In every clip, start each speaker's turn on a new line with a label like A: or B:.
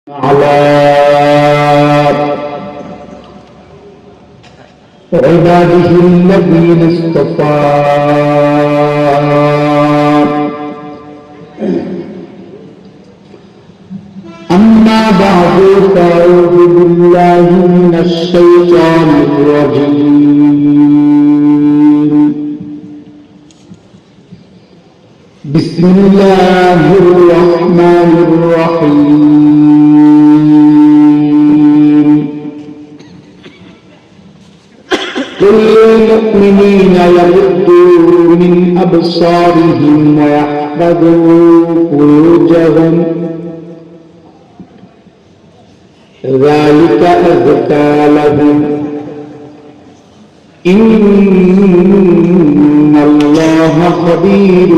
A: على عباده الذين اصطفى أما بعد فأعوذ بالله من الشيطان الرجيم بسم الله الرحمن الرحيم قل للمؤمنين يغضوا من أبصارهم ويحفظوا فروجهم ذلك أزكى لهم إن الله خبير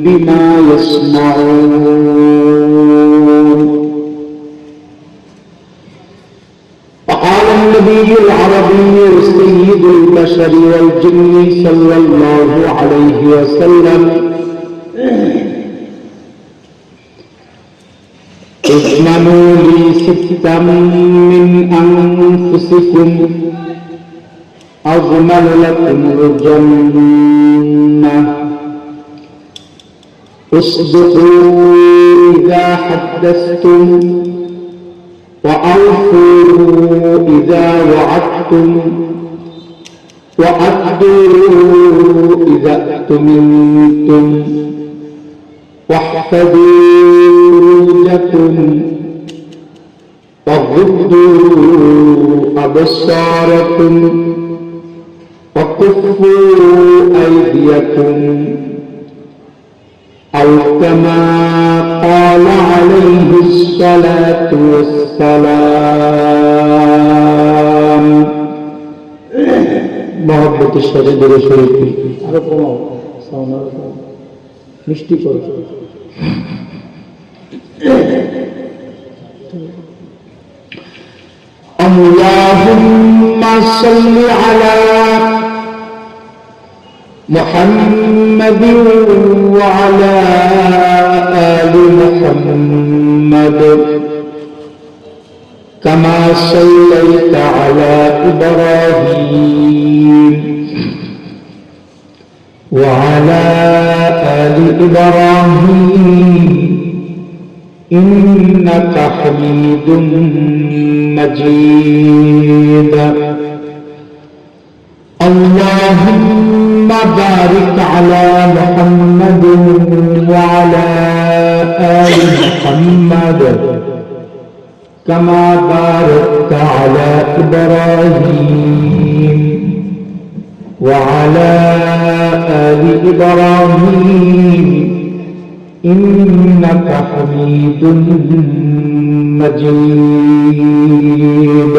A: بما يصنعون. وقال النبي العربي سيد البشر والجن صلى الله عليه وسلم اضمنوا لي ستا من أنفسكم أضمن لكم الجنة اصدقوا إذا حدثتم وأوفوا إذا وعدتم وأدوا إذا اؤتمنتم واحفظوا فروجكم وغضوا أبصاركم وكفوا أيديكم أو كما قال عليه الصلاة والسلام. محبت الشهيد الشريف মিষ্টি করে اللهم صل على محمد وعلى آل محمد كما صليت على إبراهيم وعلى آل إبراهيم إنك حميد مجيد. اللهم بارك على محمد وعلى آل محمد كما باركت على إبراهيم وعلى آل إبراهيم إنك حميد مجيد.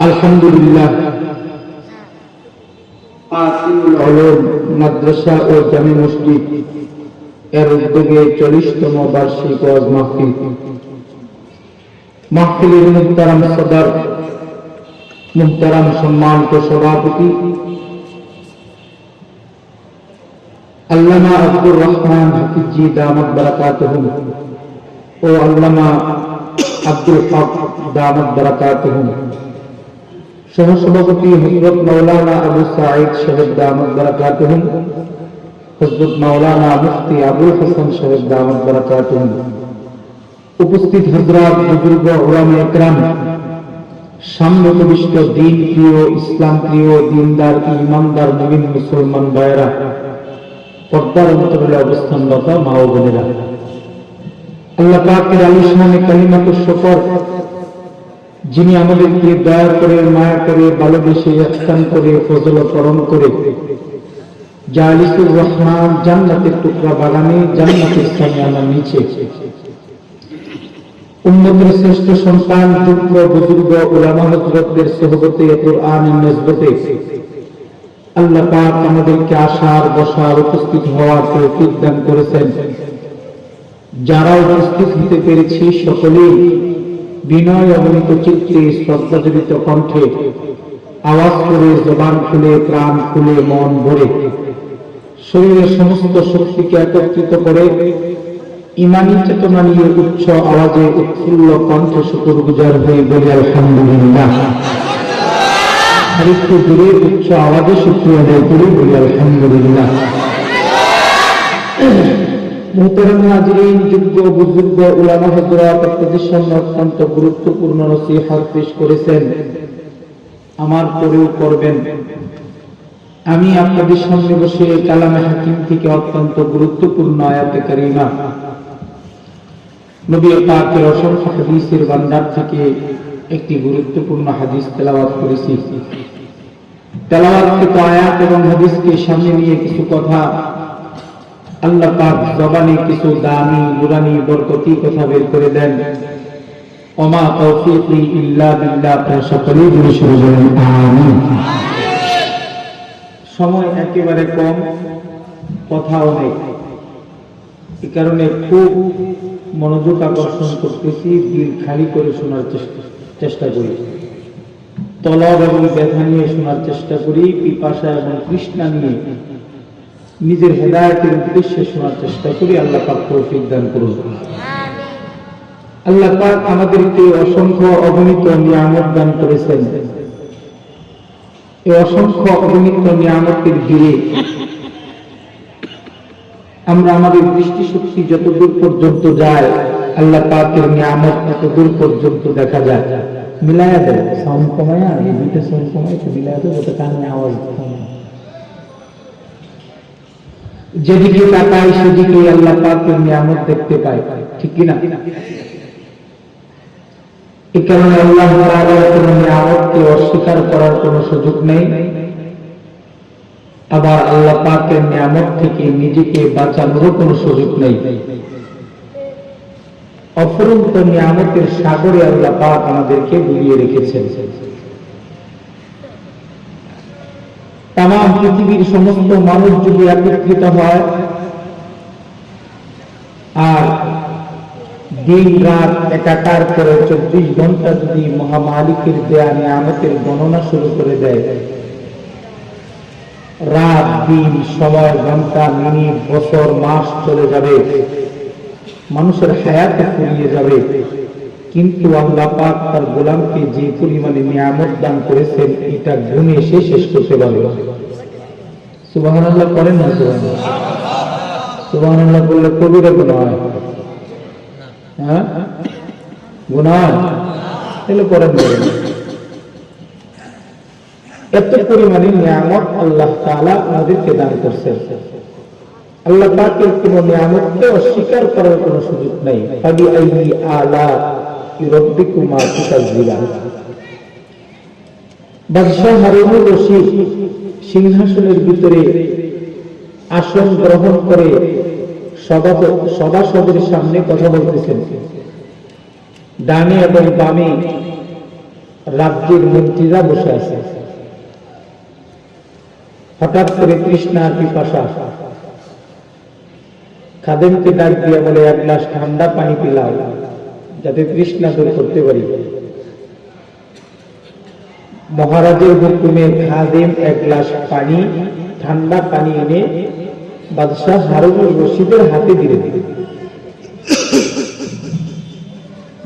A: الحمد لله আসিউল উলুম মাদ্রাসা ও জামে মসজিদ এর উদ্যোগে 40তম বার্ষিক ওয়াজ মাহফিল। মাহফিলের মুহতারাম সদর, মুহতারাম সম্মানিত সভাপতি আল্লামা আব্দুর রহমান হাফিজি দামাত বারাকাতুহুম ও আল্লামা আব্দুল হক দামাত বারাকাতুহুম, সহসভাপতি হযরত মাওলানা আবু সাঈদ সাহেব দামাত বারাকাতুহুম, হযরত মাওলানা মুফতি আবুল হাসান সাহেব দামাত বারাকাতুহুম, উপস্থিত হযরত বুজুর্গ উলামা ইকরাম, সামনে উপবিষ্ট দ্বীন প্রিয়, ইসলাম প্রিয়, দ্বীনদার, ঈমানদার মুমিন মুসলমান ভাইরা, পর্দার অন্তরালে অবস্থানরত মা ও বোনেরা, আল্লাহ পাকের আলিশানে কালিমাতুশ শুকর, যিনি আমাদেরকে দয়া করে, মায়া করে, ভালোবেসে, ইহসান করে, ফজল করম করে জালিসুর রহমান জান্নাতের টুকরা বাগানে, জান্নাতের সামিয়ানার নিচে উম্মতের শ্রেষ্ঠ সন্তান, যুগ্ম বুজুর্গ উলামা হযরতদের সুহবতে, কুরআনের নিসবতে আল্লাহ পাক আমাদেরকে আসার, বসার, উপস্থিত হওয়ার তৌফিক দান করেছেন। যারা উপস্থিত হতে পেরেছি সকলেই বিনয় অবনীত চিত্তে, শ্রদ্ধাজড়িত কণ্ঠে আওয়াজ করে, জবান খুলে, প্রাণ খুলে, মন ভরে শরীরের সমস্ত শক্তিকে একত্রিত করে ইমানি চেতনা নিয়ে উচ্চ আওয়াজে উৎফুল্ল কণ্ঠে শুকরগুজার হয়ে বলি আলহামদুলিল্লাহ। আরেকটু দূরে উচ্চ আওয়াজে শুকরিয়া আদায় করে বলি আলহামদুলিল্লাহ। মুহতারাম হাজিরিন, যোগ্য বুজুর্গ উলামা হযরত আপনাদের সামনে অত্যন্ত গুরুত্বপূর্ণ নসিহত পেশ করেছেন, আমার পরেও করবেন। আমি আপনাদের সামনে বসে কালামে হাকিম থেকে অত্যন্ত গুরুত্বপূর্ণ আয়াতে কারিমা, নবী পাকের অসংখ্য হাদিসের ভান্ডার থেকে একটি গুরুত্বপূর্ণ হাদিস তেলাওয়াত করেছি। তেলাওয়াতকৃত আয়াত এবং হাদিসকে সামনে নিয়ে কিছু কথা আল্লাহ পাক জবানে কিছু দামি নুরানি বরকতি কথা বের করে দেন। ওমা তৌফিকি ইল্লা বিল্লাহ। সকলেই জোরে সরে বলেন আমিন। সময় একেবারে কম, কথা অনেক, এই কারণে খুব মনোযোগ আকর্ষণ করতেছি, দিল খালি করে শোনার চেষ্টা করি, তলব এবং ব্যথা নিয়ে শোনার চেষ্টা করি, পিপাসা এবং তৃষ্ণা নিয়ে নিজের হেদায়েতের উদ্দেশ্যে শোনার চেষ্টা করি। আল্লাহ পাক তৌফিক দান করুন। আল্লাহ পাক আমাদেরকে অসংখ্য অগণিত নিয়ামত দান করেছেন। এই অসংখ্য অগণিত নিয়ামতের ভিড়ে আমরা আমাদের দৃষ্টিশক্তি যতদূর পর্যন্ত যায়, আল্লাহ পাকের নিয়ামত ততদূর পর্যন্ত দেখা যায়। মিলায়া দেয়, সাউন্ড কমায়া, এই দুইটা সাউন্ড কমায় একটু মিলায়া দেয়, যাতে কানে আওয়াজ কমে। যেদিকে তাকাই সেদিকে আল্লাহ পাকের নিয়ামত দেখতে পাই, ঠিক কিনা? এই কারণে আল্লাহ তাআলার কোন নিয়ামতকে অস্বীকার করার কোন সুযোগ নেই, আবার আল্লাহ পাকের নিয়ামত থেকে নিজেকে বাঁচানোর কোন সুযোগ নেই। অফুরন্ত নিয়ামতের সাগরে আল্লাহ পাক আমাদেরকে ডুবিয়ে রেখেছেন। তাম পৃথিবীর সমস্ত মানুষ যদি একত্রিত হয় আর দিন রাত একাকার করে 24 ঘন্টা যদি মহামালিকের দেয়া নিয়ামতের গণনা শুরু করে দেয়, রাত দিন সময় ঘন্টা মিনিট বছর মাস চলে যাবে, মানুষের হায়াত ফুরিয়ে যাবে, কিন্তু আল্লাহ পাক তার গোলামকে যে পরিমাণে নিয়ামত দান করেছেন এটা গুণে সে শেষ করতে পারবে। সুবহানাল্লাহ করেন না? সুবহানাল্লাহ বললে কবিরা গুনাহ হয়, হ্যাঁ গুনাহ হয়, তাহলে করেন বলেন। এত পরিমাণে নিয়ামত আল্লাহ তাআলা আমাদেরকে দান করছেন। আল্লাহ পাকের কোন নিয়ামতকে অস্বীকার করার কোন সুযোগ নেই। ফাবি আইয়ি আলা রাব্বিকুমা তুকাজ্জিবান। বাদশাহ হারুনুর রশিদ সিংহাসনের ভিতরে আসন গ্রহণ করে সভাসদের সামনে কথা বলতেছেন। ডানে এবং বামে রাজ্যের মন্ত্রীরা বসে আছে। হঠাৎ করে তৃষ্ণার পিপাসা, খাদেমকে ডাক দিয়ে বলে, এক গ্লাস ঠান্ডা পানি পিলাও যাতে তৃষ্ণা দূর করতে পারি। মহারাজের হুকুমে খাদেম এক গ্লাস পানি, ঠান্ডা পানি এনে বাদশাহ হারুনুর রশিদের হাতে দিলেন।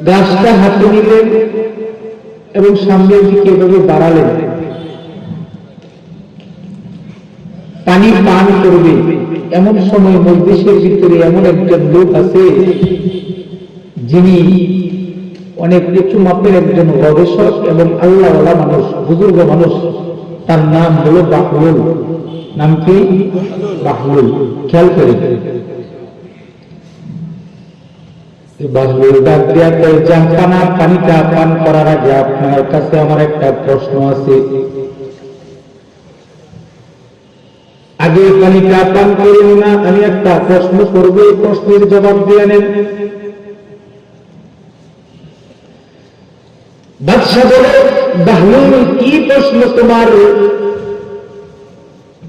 A: গ্লাসটা হাতে নিলেন এবং সামনের দিকে এভাবে বাড়ালেন। পানি পান করবে, এমন সময় মজলিসের ভিতরে এমন একজন লোক আছে যিনি অনেক উঁচু মাপের একজন গবেষক এবং আল্লাহওয়ালা মানুষ, বুজুর্গ মানুষ। তার নাম হলো বাহলুল। নাম কি? বাহলুল। খেয়াল করে বাহলুল ডাক দেয়া কয়, জাহাপানা পানিটা পান করার আগে আপনার কাছে আমার একটা প্রশ্ন আছে। আগে পানিটা পান করুন না, আমি একটা প্রশ্ন করবো, এই প্রশ্নের জবাব দিয়ে নেন। বাদশা বলে, বাহলুল কি প্রশ্ন তোমার?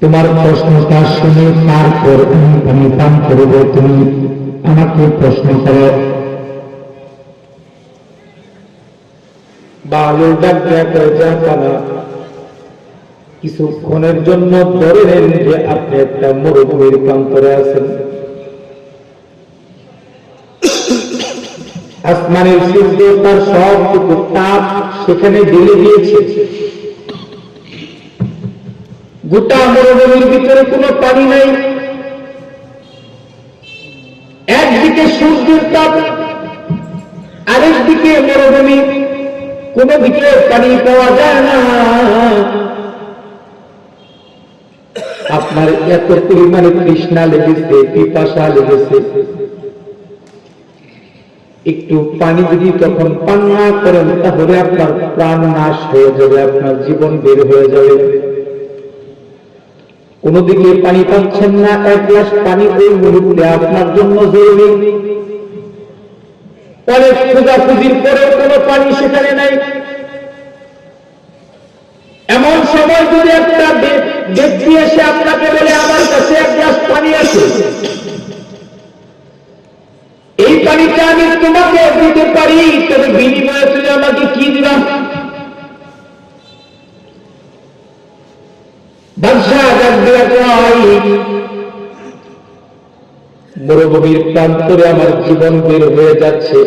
A: তোমার প্রশ্নটা শুনে তারপর আমি পানি পান করব, তুমি আমাকে প্রশ্ন করো। বাহলুল ডাক দেয়া করে, জাহাপানা কিছুক্ষণের জন্য ধরে নেন যে আপনি একটা মরুভূমির প্রান্তরে আছেন। আসমানের সূর্য তার সবটুকু তাপ সেখানে ঢেলে দিয়েছে। গোটা মরুভূমির ভিতরে কোনো পানি নাই। একদিকে সূর্যের তাপ, আরেকদিকে মরুভূমি, কোন দিকে পানি পাওয়া যায় না। আপনার এত পরিমাণে তৃষ্ণা লেগেছে, পিপাসা লেগেছে, একটু পানি যদি তখন পান না করেন তাহলে আপনার প্রাণ নাশ হয়ে যাবে, আপনার জীবন বের হয়ে যাবে। কোনদিকে পানি পাচ্ছেন না, এক গ্লাস পানি ওই মুহূর্তে আপনার জন্য জরুরি। অনেক খোঁজাখুঁজির পরে কোনো পানি সেখানে নাই। এমন সময় যদি একটা ব্যক্তি এসে আপনাকে বলে আমার কাছে এক গ্লাস পানি আছে, এই পানিটা আমি তোমাকে দিতে পারি, তবে বিনিময়ে তুমি আমাকে কি দিলাম? মরুভূমির প্রান্তরে আমার জীবন বের হয়ে যাচ্ছে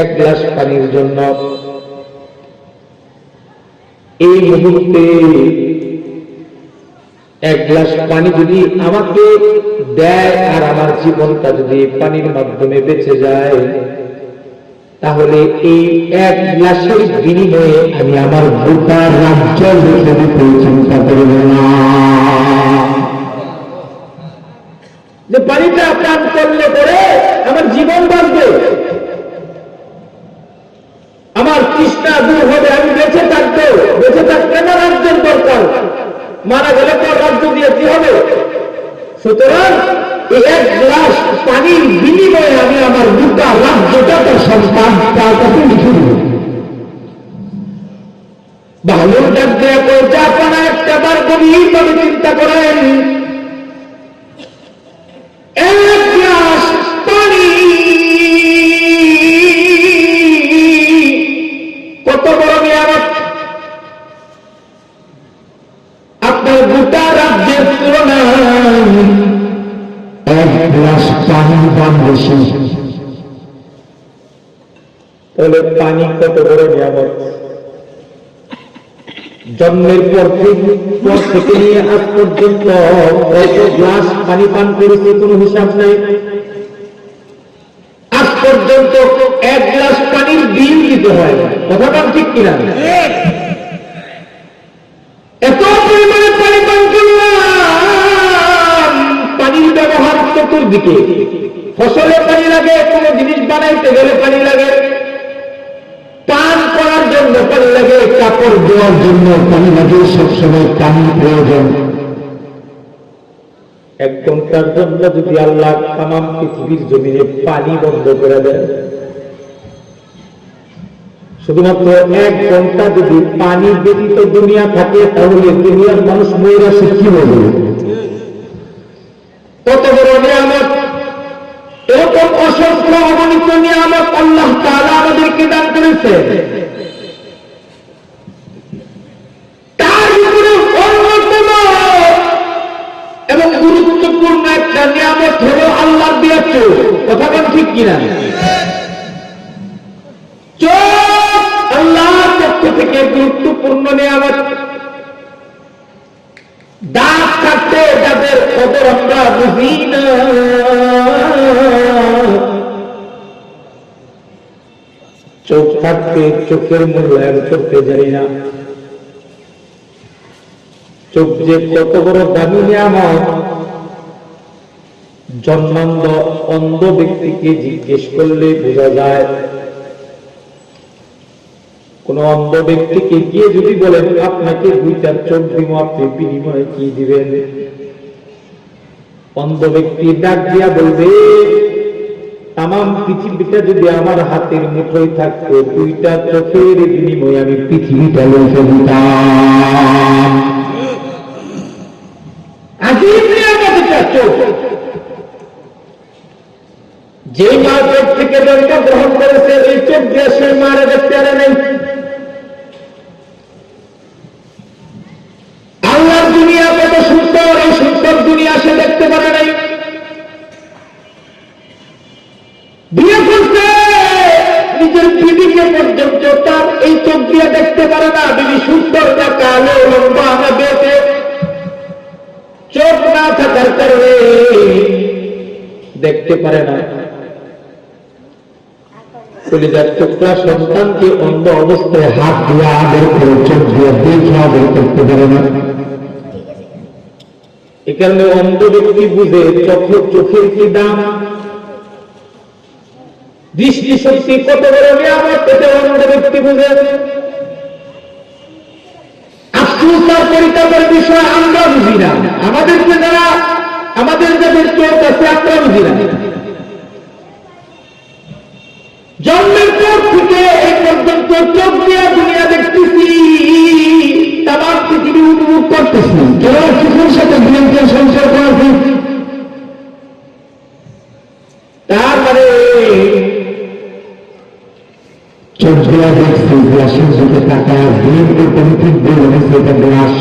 A: এক গ্লাস পানির জন্য। এই মুহূর্তে এক গ্লাস পানি যদি আমাকে দেয় আর আমার জীবনটা যদি পানির মাধ্যমে বেঁচে যায়, তাহলে এই এক গ্লাসের বিনিময়ে আমি আমার গোটা রাজ্য বেঁচে দিতে চিন্তা করব না। যে পানিটা পান করলে পরে আমার জীবন বাঁচবে, আমার তৃষ্ণা দূর হবে, আমি বেঁচে থাকবো। বেঁচে থাকতে না রাজ্যের দরকার, মারা গেলে তো রাজ্য দিয়ে কি হবে? সুতরাং এই এক গ্লাস পানির বিনিময়ে আমি আমার গোটা রাজ্যটা তার সন্তান তার কাছে লিখে দেব। বাহলুর ডাক দেয়া করে যা আপনারা একটা বার গভীরভাবে চিন্তা করেন, এক গ্লাস পানি কত বড় নিয়ামত। আপনার গোটা রাজ্যের তুলনায় এক গ্লাস পানির দাম বেশি। তাহলে পানি কত বড় নিয়ামত। জন্মের পর থেকে নিয়ে আজ পর্যন্ত কত গ্লাস পানি পান করেছে কোনো হিসাব নাই। আজ পর্যন্ত এক গ্লাস পানির বিল দিতে হয় না। কথাটা ঠিক কিনা? এত পরিমাণে পানি পান করলাম, পানির ব্যবহার চতুর্দিকে। ফসলে পানি লাগে, কোনো জিনিস বানাইতে গেলে পানি লাগে, পান করার জন্য পানি লাগে, কাপড় ধোয়ার জন্য পানি লাগে, সবসময় পানির প্রয়োজন। এক ঘন্টার জন্য যদি আল্লাহ তামাম পৃথিবীর জমিনে পানি বন্ধ করে দেয়, শুধুমাত্র এক ঘন্টা যদি পানি ব্যতীত দুনিয়া থাকে, তাহলে দুনিয়ার মানুষ মহিলা সে কি বলবে? কত বড় নিয়ামত। এরকম অসংখ্য অগণিত নিয়ামত আল্লাহ তাআলা আমাদেরকে দান করেছে। তার উপরে অন্যতম এবং গুরুত্বপূর্ণ একটা নিয়ামত হল আল্লাহর দেয়া চোখ। কথা বল ঠিক কিনা? চোখ আল্লাহর পক্ষ থেকে গুরুত্বপূর্ণ নিয়ামত। দাঁত থাকতে যাদের খবর আমরা বুঝি না, চোখ থাকতে চোখের মূল্যায়ন করতে জানি না। চোখ যে কত বড় দামি নিয়ামত, জন্মান্ধ অন্ধ ব্যক্তিকে জিজ্ঞেস করলে বোঝা যায়। কোন অন্ধ ব্যক্তিকে গিয়ে যদি বলেন আপনাকে দুইটার চোখ দিব, আপনি বিনিময়ে কি দিবেন? অন্ধ ব্যক্তি ডাক দিয়া বলবে, তামাম পৃথিবীটা যদি আমার হাতের মুঠোয় থাকতো, দুইটা চোখের বিনিময়ে আমি পৃথিবীটা লইতে দিতাম। আজীব নিয়ামত এটা চোখ। যে মা চোখ থেকে জন্ম গ্রহণ করেছে, এই চোখ দিয়ে সে মারা দেখতে পারে নাই। আল্লাহ
B: বিয়ে করছে, নিজের বিবিকে পর্যন্ত তার এই চোখ দিয়ে দেখতে পারে না, বিবি সুন্দর না কালো লম্বা না বেঁচে, চোখ না থাকার কারণে দেখতে পারে না। কলিজার টুকরা সন্তানকে অন্ধ অবস্থায় হাত দিয়ে আদর করে চোখ দিয়ে দেখে আদর করতে পারে না। এ কারণে অন্ধ ব্যক্তি বুঝে চোখের কি দাম, দৃষ্টি শক্তি কত বড় নিয়ামত, এটা অন্ধ ব্যক্তি বুঝে। আফসোস আর পরিতাপের বিষয় আমরা বুঝি না, আমাদের যাদের চোখ আছে আমরা বুঝি না। জন্মের পর থেকে এই পর্যন্ত চোখ দিয়ে দুনিয়া দেখতেছি, তামাম পৃথিবী উপভোগ করতেছি, কেউ কিছুর সাথে বিএনপি সংসার করেছি। তারপরে চোখ দিয়ে দেখছি, গ্লাসের দিকে তাকায় বিএনপি পলিটিক দিয়ে সেটা গ্লাস।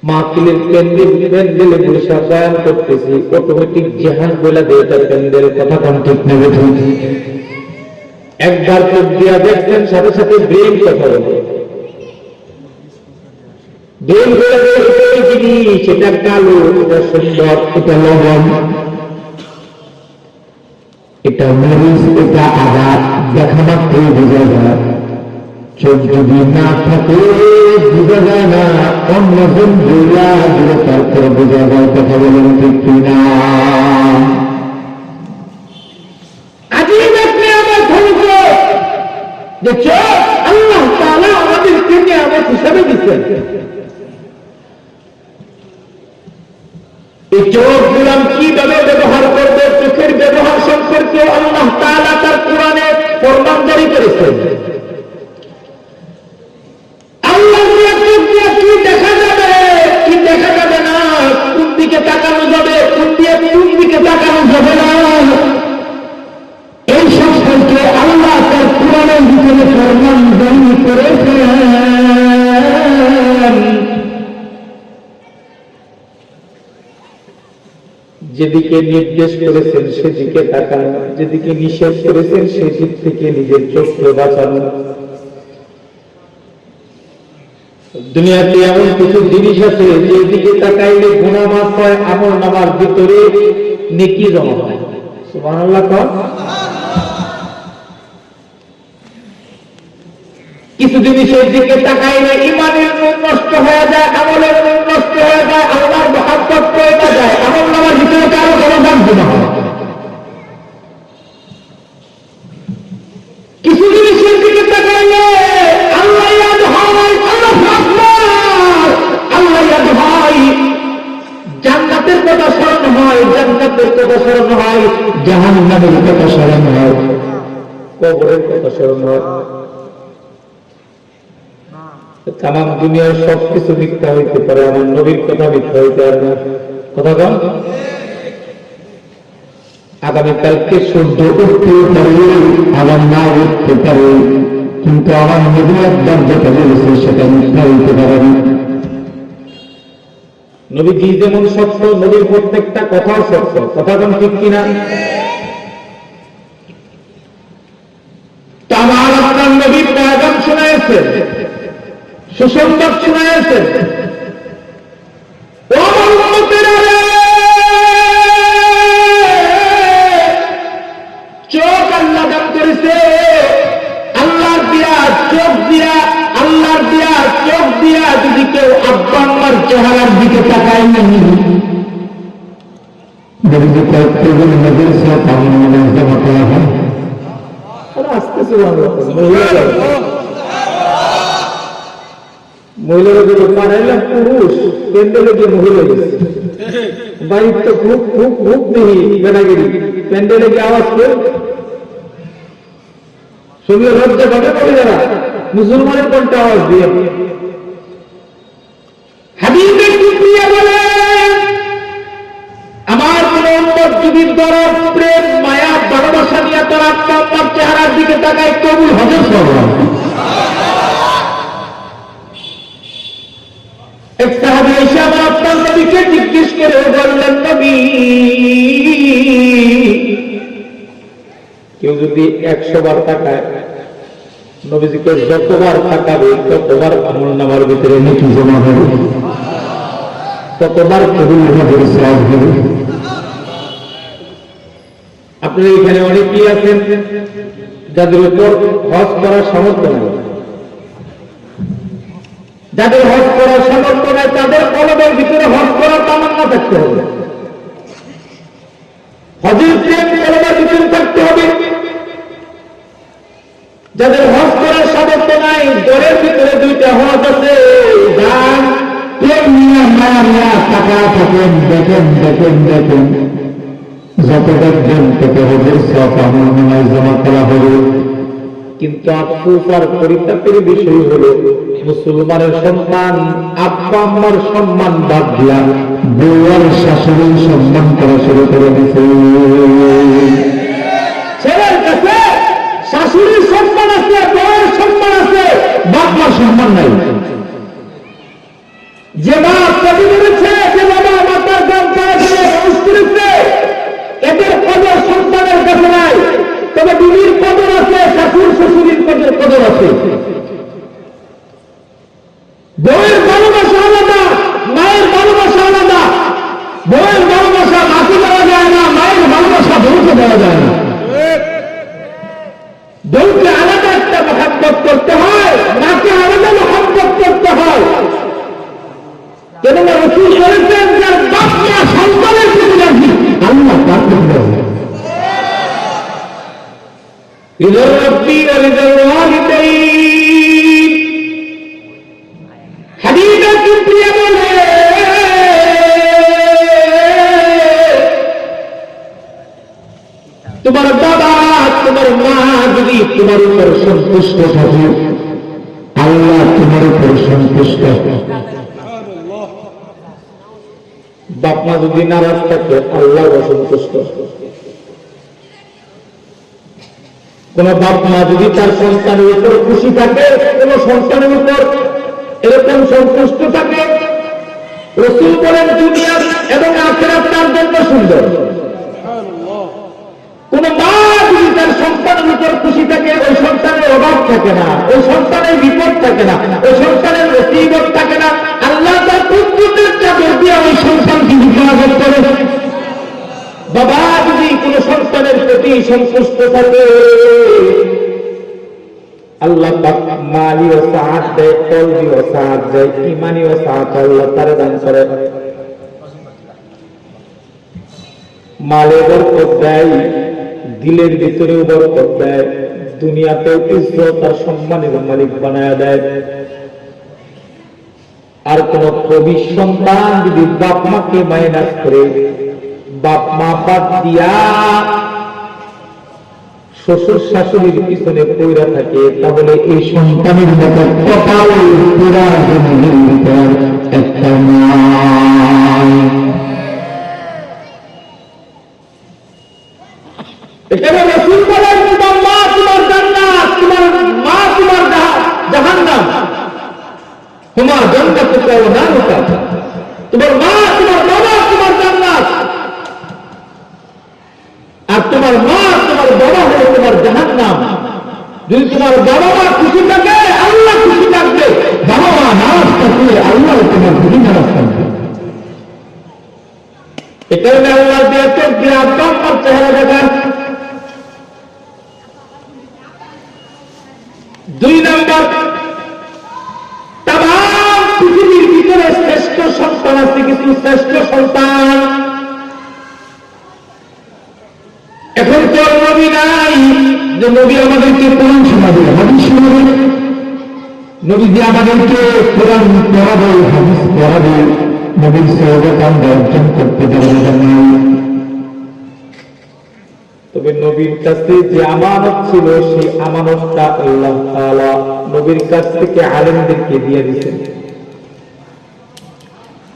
B: মাহফিলের প্যান্ডেলে বসে বয়ান করতেছি, অটোমেটিক জেহান বলে দেয় তার প্যান্ডেল, কথা কোন ঠিক নেবে। একবার চোখ দিয়া দেখছেন, সাথে সাথে ব্রেন কথা বলে, ব্রেন বলে দেয় জিনিস, সেটা কালো, এটা সুন্দর, এটা লবণ, এটা মরিচ, এটা আঘাত, দেখা মাত্রই বোঝা যায়। চোখ যদি না থাকে বোঝা যায় না, অন্যজন বোঝা দিলে তারপরে বোঝা যায়, কথা বলেন ঠিক কিনা। আল্লাহ তাআলা আমাদেরকে নিয়ামত হিসাবে দিচ্ছেন। এই চোখ গুলাম কিভাবে ব্যবহার করবে, চোখের ব্যবহার সম্পর্কে আল্লাহ তাআলা তার কোরআনে ফরমান জারি করেছেন। আল্লাহ চোখ দিয়ে কি দেখা যাবে, কি দেখা যাবে না, কোন দিকে তাকানো যাবে, কোন দিকে তাকানো যাবে না, এই সম্পর্কে আল্লাহ তার কোরআনের ভিতরে ফরমান জারি করেছেন। যেদিকে নির্দেশ করেছেন সেদিকে তাকানো, যেদিকে নিষেধ করেছেন সেদিক থেকে নিজের চোখকে বাঁচানো। দুনিয়াতে এমন কিছু জিনিস আছে যেদিকে তাকাইলে গুনাহ মাফ হয়, আমল নামার ভিতরে নেকি জমা হয়। সুবহানাল্লাহ। কিছু জিনিসের দিকে তাকাইলে ইমানের নূর নষ্ট হয়ে যায়, আমলের নূর নষ্ট হয়ে যায়, আল্লাহর মহব্বত কমে যায়, আমল নামার ভিতরে কারো কোনো দাম জমা হয়। কিছু জিনিসের দিকে তাকাইলে আল্লাহ ইয়াদ হয়, আল্লাহু আকবার, আল্লাহ ইয়াদ হয়, জান্নাতের কথা স্মরণ হয়, জান্নাতের কথা স্মরণ হয়, জাহান্নামের কথা স্মরণ হয়, কবরের কথা স্মরণ হয়। তামাম দুনিয়ার সবকিছু মিথ্যা হইতে পারে, আমার নবীর কথা মিথ্যা হইতে পারে না, কথা কম। আগামীকালকে সূর্য উঠতে পারে, আবার না উঠতে পারে, কিন্তু আমার নবী একবার যেটা বলেছে সেটা মিথ্যা হইতে পারে না। নবীজি যেমন সত্য, নবীর প্রত্যেকটা কথাও সত্য, কথা কম ঠিক কিনা। আমার আপনার নবী পয়গাম শোনাইছেন, সুসংবাদ শোনাইছেন। চোখ আল্লাহ দান করেছে, আল্লাহর দিয়া চোখ দিয়া, আল্লাহর দিয়া চোখ দিয়া যদি কেউ আব্বা আম্মার চেহারার দিকে তাকায় না, যদি কয়েকজন নজর সে পানি জমা করা হয়, আসতেছে মহিলারা যদি পাঠাইলাম পুরুষ, প্যান্ডেলে গিয়ে মহিলা গেছে, বাড়ির তো খুব খুব খুব নেই বেনাগিরি, প্যান্ডেলে গিয়ে আওয়াজ করে শুনলে লজ্জা পাবে মহিলারা, মুসলমানের কোনটা আওয়াজ দিয়ে। হাবিবের কুফরিয়া বলে আমার কোন উম্মত যদি দরদ, প্রেম, মায়া, ভালোবাসা নিয়ে তোর আত্মা আত্মার চেহারার দিকে তাকায়, কবুল হবে সব। এক সাহাবী এসে আমার আপনার নবীকে জিজ্ঞেস করে বললেন, নবী
A: যদি 100 বার তাকায়, নবীজিকে যতবার তাকাবে ততবার আমলনামার ভিতরে নেকি জমা হবে, ততবার কবুল হবে, সওয়াব হবে। আপনারা এখানে অনেকেই আছেন যাদের উপর হজ করার সামর্থ্য নেই, যাদের হজ করার সামর্থ্য নেই তাদের কলবের ভিতরে হজ করার তামান্না থাকতে হবে, হজের প্রেম কলবের ভিতরে থাকতে হবে। যাদের হজ করার সামর্থ্য নাই, দরের ভিতরে 2টা হজ আছে, দান প্রেম নিয়ে মায়া নিয়ে টাকা থাকেন, দেখেন দেখেন দেখেন, যত দেখবেন তত হজের সব আমলনামায় জমা করা হবে। কিন্তু আফসোস আর পরিতাপের বিষয় হলো, মুসলমানের সন্তান আব্বা আম্মার সম্মান বাদ দিয়া বউ আর শাশুড়ির সম্মান করা শুরু করে দিয়েছে। ছেলের কাছে শাশুড়ির সম্মান আছে, বউয়ের সম্মান আছে, বাপ মার সম্মান নাই। যে মা কবি করেছে, যে বাবা মাতার গান করেছে, মানুষ করেছে, এদের কদর সন্তানের কাছে নাই। তবে বিবির কদর আছে, শাশুড় শ্বশুরের কদর আছে। বউয়ের ভালোবাসা আলাদা, মায়ের ভালোবাসা আলাদা। বউয়ের ভালোবাসা মাকে দেওয়া যায় না, মায়ের ভালোবাসা বউকে দেওয়া যায় না। বউকে আলাদা একটা মহাব্বত করতে হয়, মাকে আলাদা মহাব্বত করতে হয়। কেননা রাসূল বলেছেন, যার বাপ মা সন্তানের প্রতি রাজি, আল্লাহ তার প্রতি রাজি। ইলা রাব্বি ওয়া লিল ওয়ালিদাইন। হাবিবা কিবরিয়া বলে, তোমার বাবা তোমার মা যদি তোমার উপর সন্তুষ্ট থাকে, আল্লাহ তোমার উপর সন্তুষ্ট। বাপ মা যদি নারাজ থাকে, আল্লাহ অসন্তুষ্ট। কোন বাপ মা যদি তার সন্তানের উপর খুশি থাকে, কোন সন্তানের উপর এরকম সন্তুষ্ট থাকে, রাসূল বলেন দুনিয়া এবং আখিরাত তার জন্য সুন্দর। কোন মা যদি তার সন্তানের উপর খুশি থাকে, ওই সন্তানের অভাব থাকে না, ওই সন্তানের বিপদ থাকে না, ওই সন্তানের মুসিবত থাকে না। আল্লাহ তার কুদরতের চাদর দিয়ে ওই সন্তানকে হিফাজত করে। বাবা যদি কোন সন্তানের প্রতি সন্তুষ্ট থাকে, আল্লাহ পাক মালিও সাআত দেয়, কলবিও সাআত দেয়, ঈমানিও সাআত আল্লাহ তারে দান করে। মালে বরকত দেয়, দিলের ভিতরেও বরকত দেয়, দুনিয়াতেও ইজ্জত আর সম্মানের মালিক বানায় দেয়। আর কোন কবি সন্তান যদি বাপ মাকে মাইনাস করে, বাপ মা বাদ দিয়া শ্বশুর শাশুড়ির পিছনে পড়ে থাকে, তাহলে এই সন্তানের মতো কপাল পুরা জমিনের ভিতর একটা নাই। এখানে রাসূল বলেন, তোমার মা তোমার জান্নাত, তোমার মা তোমার জাহান্নাম। তোমার জান্নাত কোথাও না হোতা, তোমার মা তোমার বাবা তোমার জান্নাত, আর তোমার মা তোমার বাবা হলো তোমার জাহান্নাম। যদি তোমার বাবা মা খুশি থাকে, আল্লাহ খুশি থাকবে। বাবা মা নারাজ থাকলে, আল্লাহ তোমার খুশি নারাজ থাকবে। এ কারণে আল্লাহ দিয়ে চোখ দিয়ে আব্বা আম্মার চেহারা দেখান। 2 নম্বর, তামাম পৃথিবীর ভিতরে শ্রেষ্ঠ সন্তান আছে, কিছু শ্রেষ্ঠ সন্তান। এখন তো নবী নাই যে নবী আমাদেরকে কোরআন শোনাবে, হাদিস শোনাবে। নবী যে আমাদেরকে কোরআন পড়াবে, হাদিস পড়াবে, নবীর সওয়াব আমরা অর্জন করতে পারবো না। তবে নবীর কাছে যে আমানত ছিল, সেই আমানতটা আল্লাহ তাআলা নবীর কাছ থেকে আলেমদেরকে দিয়ে দিয়েছেন।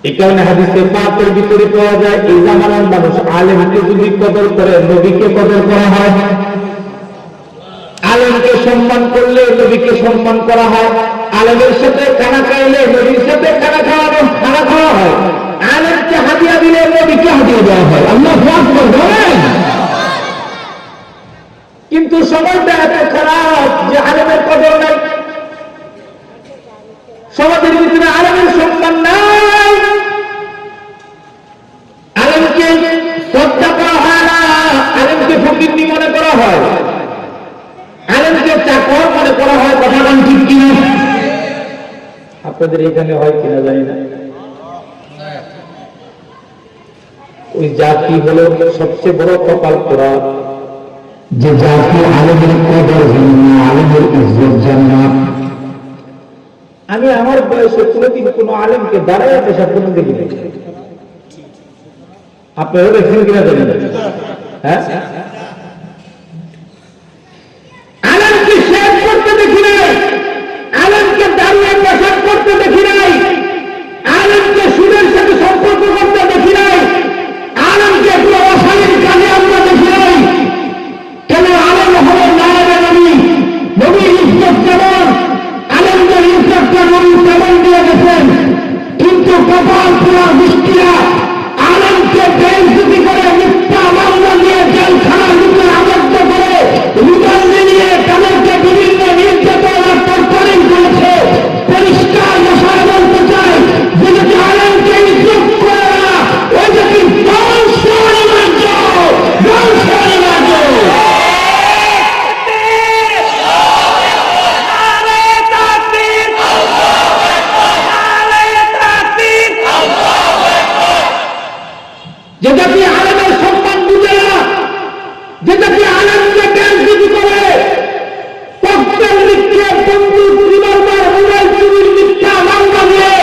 A: এই কারণে হাদিসে পাকের ভিতরে পাওয়া যায়, এই জামানার মানুষ আলেমকে যদি কদর করে, নবীকে কদর করা হয়। আলেমকে সম্মান করলে নবীকে সম্মান করা হয়। আলেমের সাথে খানা খাইলে নবীর সাথে খানা খাওয়া হয়। আলেমকে হাদিয়া দিলে নবীকে হাদিয়া দেওয়া হয়। আল্লাহু আকবার বলেন। কিন্তু
B: কিন্তু সময়টা এত খারাপ যে আলেমের কদর নাই, সমাজের ভিতরে আলেমের সম্মান নাই, আলেমকে শ্রদ্ধা করা হয় না, আলেমকে ফকিন্নি মনে করা হয়, আলেমকে চাকর মনে করা হয়। কথা বলেন ঠিক কিনা? আপনাদের এখানে হয় কিনা জানি না। ওই জাতি হলো সবচেয়ে বড় কপাল পোড়া, যে জাতি আলেমের কদর জানে না, আলেমের ইজ্জত জানে না। আমি আমার বয়সে কোনোদিন কোনো আলেমকে দাঁড়ায় পেশাব কোনো দেখি না। আপনারা দেখছেন কিনা জানি না। হ্যাঁ, আলেমকে শেভ করতে দেখি নাই, আলেমকে দাঁড়িয়ে পেশাব করতে দেখি নাই, আলেমকে সুদের সাথে সম্পর্ক করতে দেখি নাই, আলেমকে কোনো অশালীন কাজে আমরা দেখি নাই। কেন? আলেম হলো নায়েবে নবী, নবীর ইজ্জত যেমন, আলেমদের ইজ্জতটা নবী তেমন দিয়ে গেছেন। কিন্তু কপাল পোড়া মুশকিলা আলেমকে বেইজ্জতি করে, মিথ্যা মামলা নিয়ে জেলখানার ভিতরে আবদ্ধ করে, রিমান্ডে নিয়ে তাদেরকে বিভিন্ন নির্যাতন আর টর্চারিং করেছে। পরিষ্কার ভাষায় বলতে চাই, যে যদি আলেমকে ইজ্জত করে না, ওই যদি ধ্বংস অনিবার্য, ধ্বংস অনিবার্য। যেটা কি আলেমের সম্মান বুঝে না, যেটা কি আলেমকে বেইজ্জতি করে, পক্ষের নিক্ষেপ, বন্দুক, রিভলভার, মোবাইল চুরির মিথ্যা মামলা দিয়ে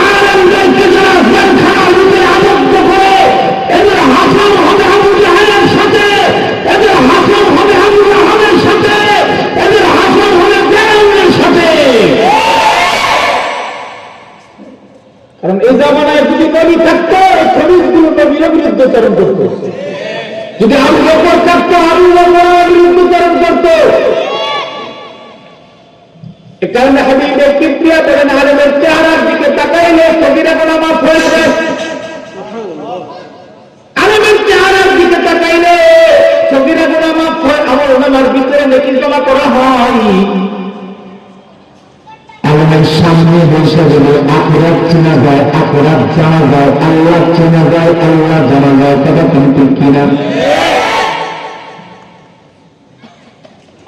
B: আলেমদেরকে যারা জেলখানার ভিতরে আবদ্ধ করে, এদের হাসন হবে আবু জাহেলের সাথে, এদের হাসন হবে আবু লাহাবের সাথে, এদের হাসন হবে ফিরআউনের সাথে। কারণ এই জামানায় যদি নবী থাকতো, খলিফগুলো নবীর বিরুদ্ধচারণ করতো। যদি আবু বকর থাকতো, আবু বকরের বিরুদ্ধচারণ করতো। এ কারণে হাবিবের কিবরিয়া বলেন, আলেমের চেহারার দিকে তাকাইলে সগীরা গুনাহ মাফ হয়ে যায়। আলেমের চেহারার দিকে তাকাইলে সগীরা গুনাহ মাফ হয়, আমার ওনার ভিতরে নেকি জমা করা হয়। আলেমের সামনে বসে গেলে আখিরাত চেনা যায়, আখিরাত জানা যায়, আল্লাহ চেনা যায়, আল্লাহ জানা যায়। কথা কিন্তু কিনা?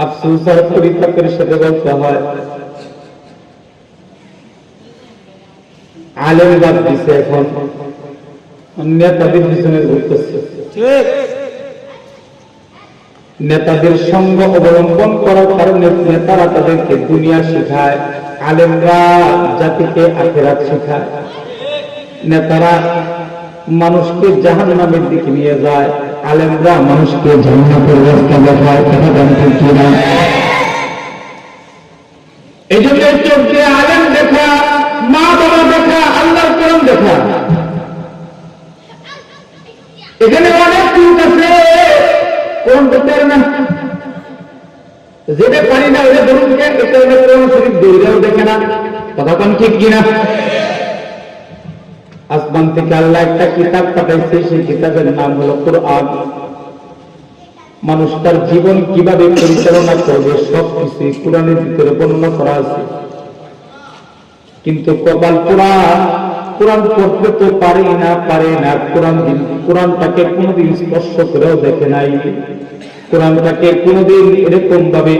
B: আফসোস আর পরিতাপের সাথে বলতে হয়, আলেম বাদ দিছে, এখন নেতাদের পিছনে ঘুরতেছে। নেতাদের সঙ্গ অবলম্বন করার কারণে নেতারা তাদেরকে দুনিয়া শিখায়, আলেমরা জাতিকে আখিরাত শিখায়। নেতারা মানুষকে জাহান্নামের দিকে নিয়ে যায়, আলেমরা মানুষকে জান্নাতের রাস্তা দেখায়। কথা জানতে কিনা? এই জন্য চোখ দিয়ে আলেম দেখা, মা বাবা দেখা, আল্লাহর কোরআন দেখা। এখানে অনেক লোক আছে কোরআন পড়তে পারে না, যেটা পারি না ওটা ধরুন, কোরআন শরীফ দৌড়েও দেখে না। কথা কোন ঠিক কিনা? আসমান থেকে আল্লাহ একটা কিতাব পাঠাইছে, সেই কিতাবের নাম হলো কোরআন। মানুষ তার জীবন কিভাবে পরিচালনা করবে সবকিছু কোরআনের ভিতরে বর্ণনা করা আছে। কিন্তু কপাল পোড়া, কোরআন পড়তে তো পারে না, কোরআনটাকে কোনোদিন স্পর্শ করেও দেখে নাই, কোরআনটাকে কোনোদিন এরকম ভাবে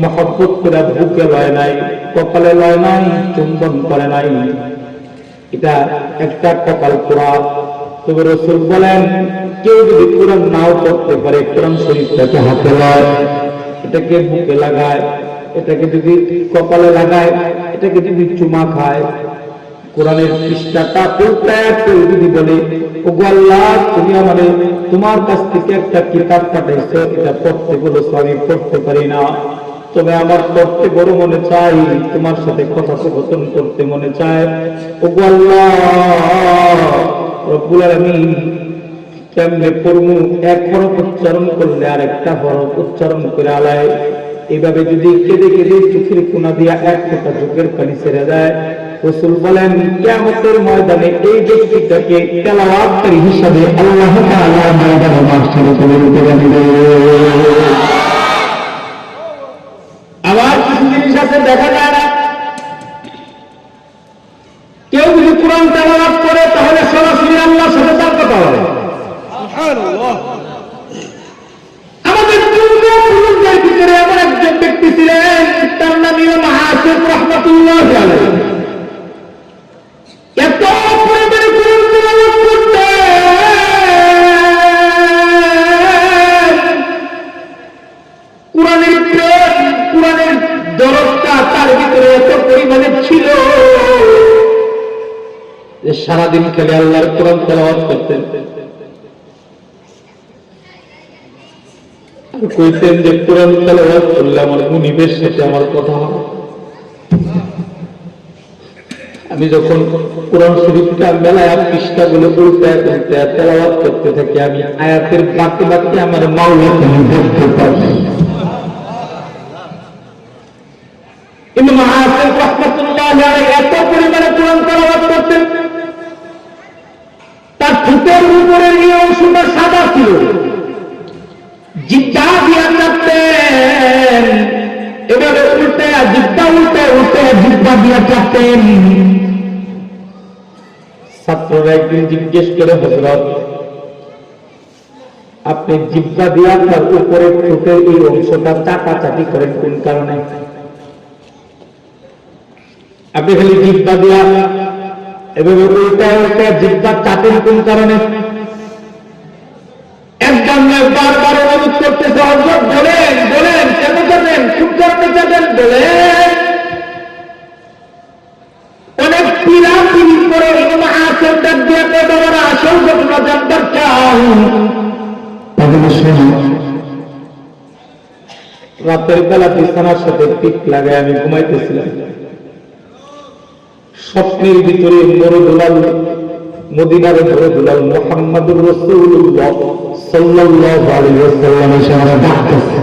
B: মহব্বত করে বুকে লয় নাই, কপালে লয় নাই, চুম্বন করে নাই। এটা একটা কপাল পোড়া। তবে রাসূল বলেন, কেউ যদি কোরআন নাও পড়তে পারে, কোরআন শরীফটাকে হাতে লয়, এটাকে বুকে লাগায়, এটাকে যদি কপালে লাগায়, এটাকে যদি চুমা খায়, কোরআনের পৃষ্ঠাটা উল্টায় কেউ যদি বলে, ওগো আল্লাহ, তুমি আমাদের তোমার কাছ থেকে একটা কিতাব পাঠাইছো, এটা পড়তে বলেছো, আমি পড়তে পারি না, তবে আমার পড়তে বড় মনে চাই, তোমার সাথে কথোপকথন করতে মনে চায়। ওগো আল্লাহ রব্বুল আলামিন, কেমনে পড়মু? এক হরফ উচ্চারণ করলে আর একটা হরফ উচ্চারণ করে আলায়। এইভাবে যদি কেঁদে কেঁদে চোখের কোনা দিয়া এক ফোঁটা চোখের পানি ছেড়ে দেয়, রাসূল বলেন কিয়ামতের ময়দানে এই ব্যক্তিটাকে তেলাওয়াতকারী হিসাবে আল্লাহ তাআলা ময়দানে মাহশরে তুলে নিতে যাবে। আমাদের পূর্বপুরুষদের ভিতরে এমন একজন ব্যক্তি ছিলেন, তার নাম ইমাম হাসিব রাহমাতুল্লাহ আলাইহি। এত পরিমাণে কোরআন তেলাওয়াত করতেন, কোরআনের প্রেম, কোরআনের দরদটা তার ভিতরে এত পরিমাণে ছিল যে সারাদিন খেলে আল্লাহর কোরআন তেলাওয়াত করতেন। কইতেন যে কোরআন তেলাওয়াত করলে আমার মুনিবের সাথে আমার কথা হবে। আমি যখন কোরআন শরীফটা মেলায় পৃষ্ঠাগুলো উল্টায় উল্টায় তেলাওয়াত করতে থাকি, আমি আয়াতের বাকি বাকি আমার মাওলাকে আমি দেখতে পাই। ইমাম হাসিব রাহমাতুল্লাহ আলাইহি এত পরিমাণে কোরআন তেলাওয়াত করতেন, তার ঠোঁটের উপরের এই অংশটা সাদা ছিল, জিহ্বা দিয়ে চাপতেন, এভাবে উল্টে জিহ্বা উল্টে উল্টে জিহ্বা দিয়ে চাপতেন। ছাত্ররা একদিন জিজ্ঞেস করে, হযরত আপনি জিহ্বা দিয়ে আপনার উপরের ঠোঁটের এই অংশটা চাটাচাটি করেন কোন কারণে? আপনি খালি জিহ্বা দিয়া এভাবে উল্টা উল্টা জিহ্বা চাটেন কোন কারণে? একদম বারবার অনুরোধ করতেছে, হযরত বলেন বলেন কেন চাটেন, খুব জানতে চাটেন বলেন। অনেক পিড়াপিড়ি করে ইমাম হাসিব ডাক দিয়ে তোমরা আসল ঘটনা জানতে চাও, তাহলে শোনো। রাতের বেলা বিছানার সাথে পিঠ লাগায় আমি ঘুমাইতেছিলাম, স্বপ্নের ভিতরে মরদুলাল, মদিনার মরদুলাল মুহাম্মদুর রাসূলুল্লাহ সাল্লাল্লাহু আলাইহি ওয়াসাল্লাম এসে আমাকে ডাকতেছে।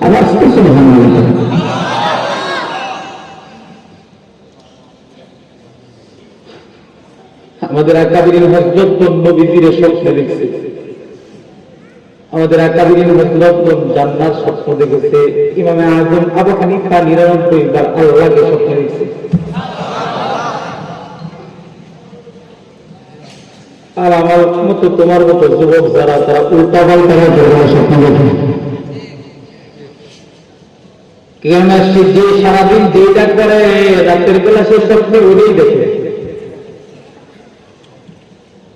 B: আবার সুবহানাল্লাহ। আমাদের আকাবিরিন হযরত নবীজির স্বপ্নে দেখছে, আমাদের আকাবিরিন হযরত জান্নাত স্বপ্ন দেখেছে, ইমামে আযম আবু হানিফা 99 বার আল্লাহকে স্বপ্নে দেখছে। আর আমার মতো তোমার মতো যুবক যারা, তারা উল্টা পাল্টা স্বপ্ন দেখে। কেননা সে যে সারাদিন যেটা করে রাতের বেলা সে স্বপ্নে ওটাই দেখে।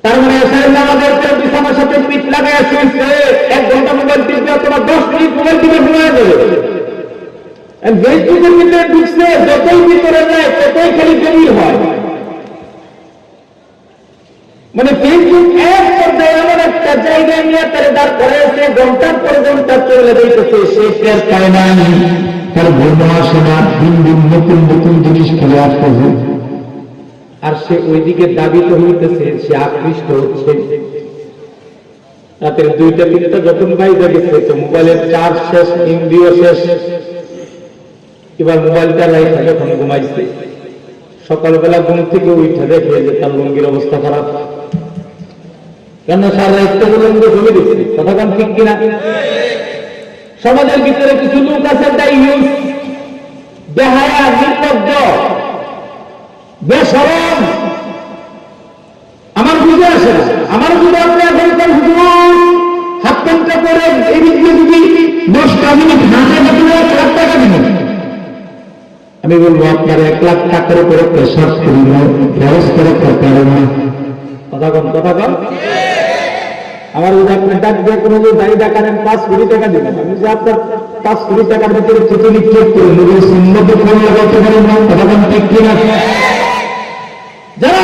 B: তার মানে আমাদের বিছানার সাথে পিঠ লাগায় শুয়েছে, 1 ঘন্টা মোবাইল টিপবে অথবা 10 মিনিট মোবাইল টিপে ঘুমিয়ে যাবে। ফেসবুকের ভিতরে ঢুকছে, যতই ভিতরে নেয় ততই খালি দেরি হয়। মানে ফেসবুক এক পর্যায়ে এমন একটা জায়গায় নিয়ে তারা দাঁড় করেছে, ঘন্টার পর ঘন্টা চলে যাইতেছে, সে শেয়ার পায় না, তার ঘুম আসে না, দিন দিন নতুন নতুন জিনিস খেলে আসতেছে। আর সে ওইদিকে দাবিত হইতেছে, সে আকৃষ্ট হচ্ছে। রাতের 2টা-3টা যখন বাইরে গেছে, তো মোবাইলের চার্জ শেষ, এমবিও শেষ, এবার মোবাইলটা লাইট যখন ঘুমাইছে, সকালবেলা ঘুম থেকে উঠে দেখে যে তার লুঙ্গির অবস্থা খারাপ। কেন সারা একটা লুঙ্গি ঘুমিয়ে দিচ্ছে, কথা কাম ঠিক কিনা? সমাজের ভিতরে কিছু লোক আছে বেহায়া, নির্লজ্জ, বেশরম। আমার বুঝে আসে না, আমার বুঝে আপনি এখন হাত পান্তা করে এদিক দিয়ে যদি 10টা মিনিট হাঁটে থাকলে 1 লাখ টাকা দিবেন। আমি বলবো আপনার 1 লাখ টাকার উপরে প্রেশার ব্যবস্থা করতে পারেন না। কথা কম, কথা কম। আমার যদি আপনার ডাক দিয়ে কোনো যে দায়ী ডাকারেন 5 কোটি টাকা দেবেন, আমি যে আপনার 5 কোটি টাকার ভিতরে চিঠি নিক্ষেপ করে নবীর সুন্নতে ফোন লাগাতে পারেন না। কথা কম ঠিক কিনা? যারা